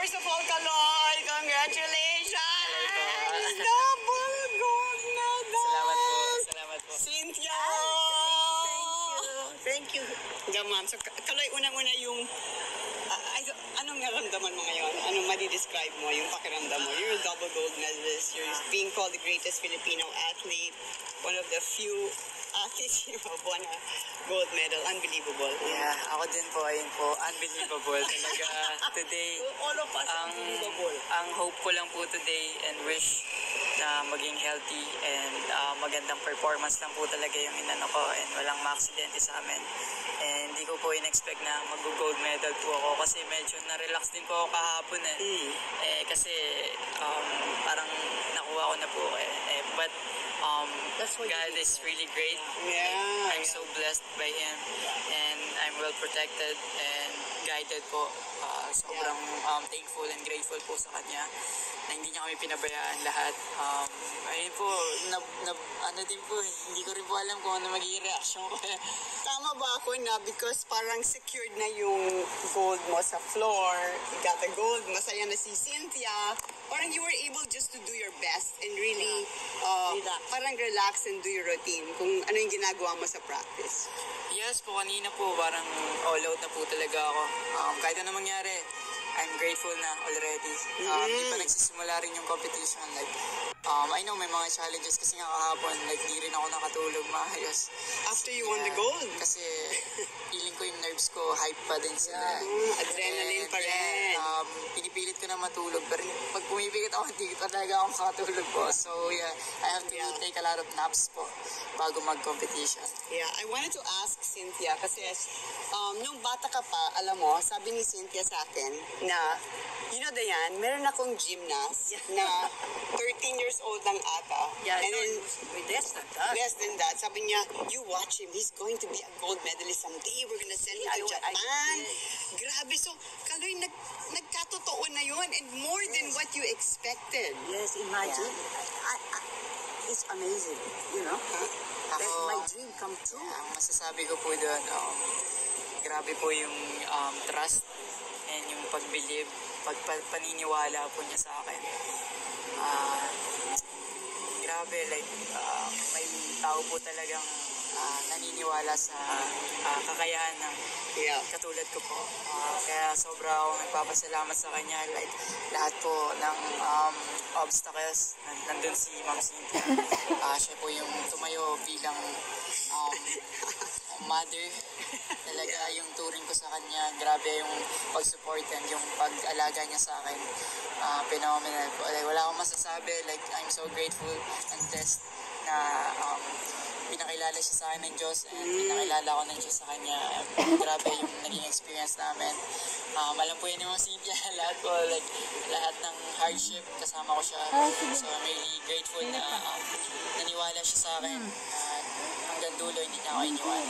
First of all, Kaloy, congratulations! Double gold medal! Salamat po. Salamat po. Cynthia! Thank you. Gaman. So, Kaloy, unang-una yung... anong naramdaman mo ngayon? Anong madi-describe mo yung pakiramdam mo? You're a double gold medalist. You're being called the greatest Filipino athlete. One of the few athletes yung won a gold medal. Unbelievable. Yeah, ako din po, ayun po. Unbelievable talaga today. All of us, unbelievable. Ang hope ko lang po today and wish na maging healthy and magandang performance lang po talaga yung inano ko and walang ma-aksidente sa amin. And hindi ko po in-expect na mag-gold medal po ako kasi medyo na-relax din po ako kahapon kasi parang nakuha ko na po but God is really great. Yeah. I'm so blessed by Him and I'm well protected and guided po. Sobrang thankful and grateful po sa Kanya na hindi niya kami pinabayaan lahat. Ayun po, ano din po, hindi ko rin po alam kung ano magiging reaction ko. Tama ba ako na because parang secured na yung gold mo sa floor, you got the gold, masaya na si Cynthia, parang you were able just to do your best and really parang relax and do your routine kung ano yung ginagawa mo sa practice. Yes po, kanina po parang all out na po talaga ako. Kahit ano mangyari, I'm grateful na already. Hindi pa nagsisimula rin yung competition. Like, I know may mga challenges kasi nga kahapon, like, di rin ako nakatulog maayos. After you won the gold? Kasi feeling ko yung nerves ko, hype pa din sila. Adrenaline pa rin. Pinipilit ko na matulog. Pero pag pumipikit ako, hindi talaga ako makatulog po. So yeah, I have to take a lot of naps po bago mag-competition. Yeah, I wanted to ask Cynthia kasi nung bata ka pa, alam mo, sabi ni Cynthia sa akin na, you know Dayan, meron akong gymnast na 13 years old lang ata. Yeah, and then, less than that. less than that, sabi niya, you watch him, he's going to be a gold medalist someday, we're gonna send him to Japan. Grabe, so, Kaloy, nagkatotoo na yun and more than what you expected. Yes, imagine. It's amazing, you know. That my dream come true. Ang masasabi ko po doon, grabe po yung trust and yung pagbilib, paniniwala po niya sa akin. Grabe, like, may tao po talagang naniniwala sa kakayahan ng katulad ko po. Kaya sobra akong nagpapasalamat sa kanya. Like, lahat po ng obstacles, nandun si Ma'am Cynthia. Siya po yung tumayo bilang mother. Talaga yung turing ko sa kanya, grabe yung pag-support and yung pag-alaga niya sa akin. Phenomenal po. Like, wala akong masasabi. Like, I'm so grateful and blessed na pinakilala siya sa akin ng Diyos and pinakilala ko ng Diyos sa kanya. Grabe yung naging experience namin. Alam po yun yung mga Cynthia, lahat po, like, lahat ng hardship, kasama ko siya. So, I'm really grateful na naniwala siya sa akin. Hanggang dulo, hindi niya ako iniwan.